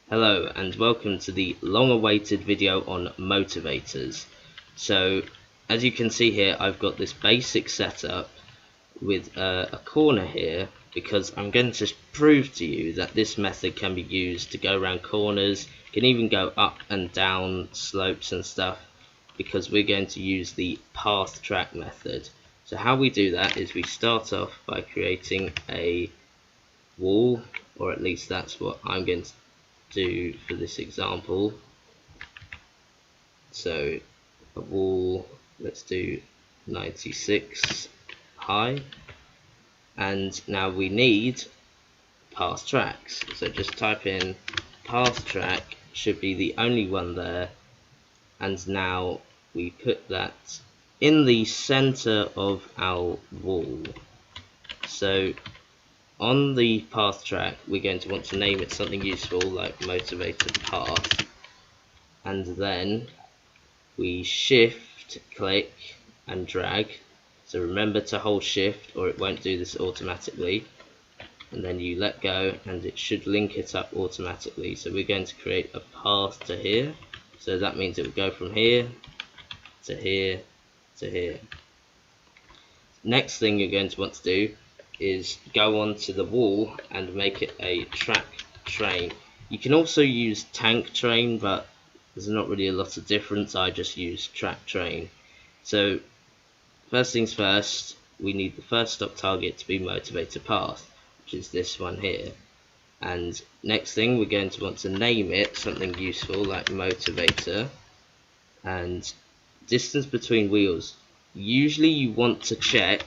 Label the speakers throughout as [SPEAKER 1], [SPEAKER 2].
[SPEAKER 1] Hello and welcome to the long-awaited video on motivators. So as you can see here, I've got this basic setup with a corner here because I'm going to prove to you that this method can be used to go around corners, can even go up and down slopes and stuff, because we're going to use the path track method. So how we do that is we start off by creating a wall, or at least that's what I'm going to do for this example. So a wall, let's do 96 high, and now we need path tracks. So just type in path track, should be the only one there, and now we put that in the center of our wall. So on the path track, we're going to want to name it something useful like motivator path, and then we shift click and drag. So remember to hold shift or it won't do this automatically, and then you let go and it should link it up automatically. So we're going to create a path to here, so that means it will go from here to here to here. Next thing you're going to want to do is go onto the wall and make it a track train. You can also use tank train, but there's not really a lot of difference. I just use track train. So first things first, we need the first stop target to be motivator path, which is this one here. And next thing, we're going to want to name it something useful like motivator. And distance between wheels, usually you want to check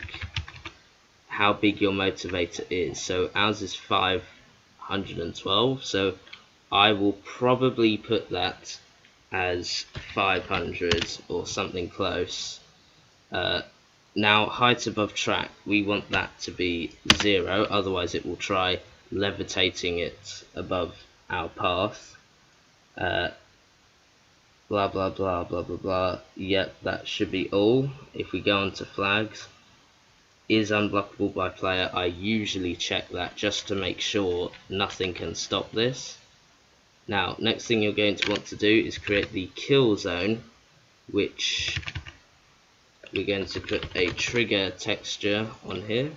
[SPEAKER 1] how big your motivator is. So ours is 512, so I will probably put that as 500 or something close. Now height above track, we want that to be 0, otherwise it will try levitating it above our path. Blah blah blah blah blah blah. Yep, that should be all. If we go on to flags, is unblockable by player, I usually check that just to make sure nothing can stop this. Now next thing you're going to want to do is create the kill zone, which we're going to put a trigger texture on here,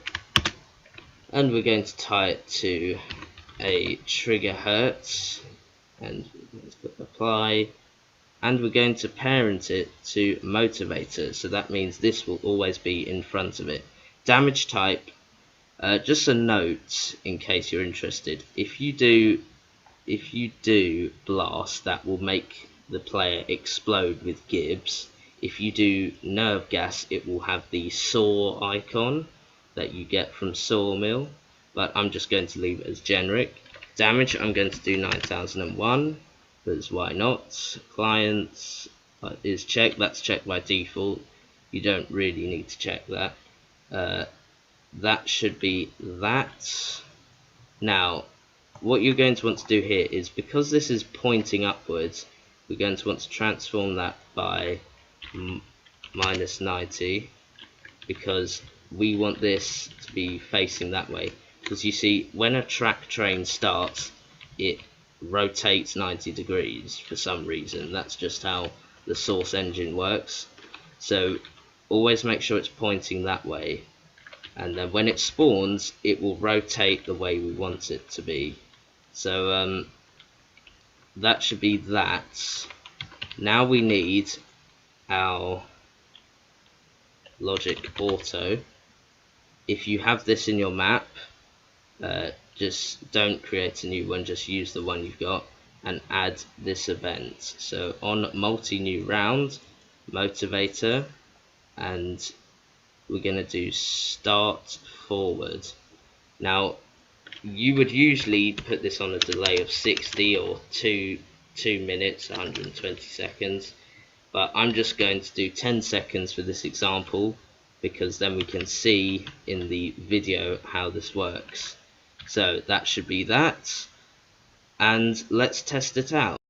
[SPEAKER 1] and we're going to tie it to a trigger hertz, and let's put apply, and we're going to parent it to motivator, so that means this will always be in front of it. Damage type, just a note in case you're interested, if you do blast, that will make the player explode with gibs. If you do nerve gas, it will have the saw icon that you get from Sawmill, but I'm just going to leave it as generic. Damage, I'm going to do 9001, because why not? Clients is checked, that's checked by default, you don't really need to check that. That should be that. Now what you're going to want to do here is, because this is pointing upwards, we're going to want to transform that by -90, because we want this to be facing that way. Because you see, when a track train starts, it rotates 90 degrees for some reason. That's just how the source engine works. So always make sure it's pointing that way, and then when it spawns, it will rotate the way we want it to be. So that should be that. Now we need our logic auto. If you have this in your map, just don't create a new one, just use the one you've got and add this event. So on multi new round, motivator, and we're going to do start forward. Now you would usually put this on a delay of 60 or 2 minutes, 120 seconds, but I'm just going to do 10 seconds for this example, because then we can see in the video how this works. So that should be that, and let's test it out.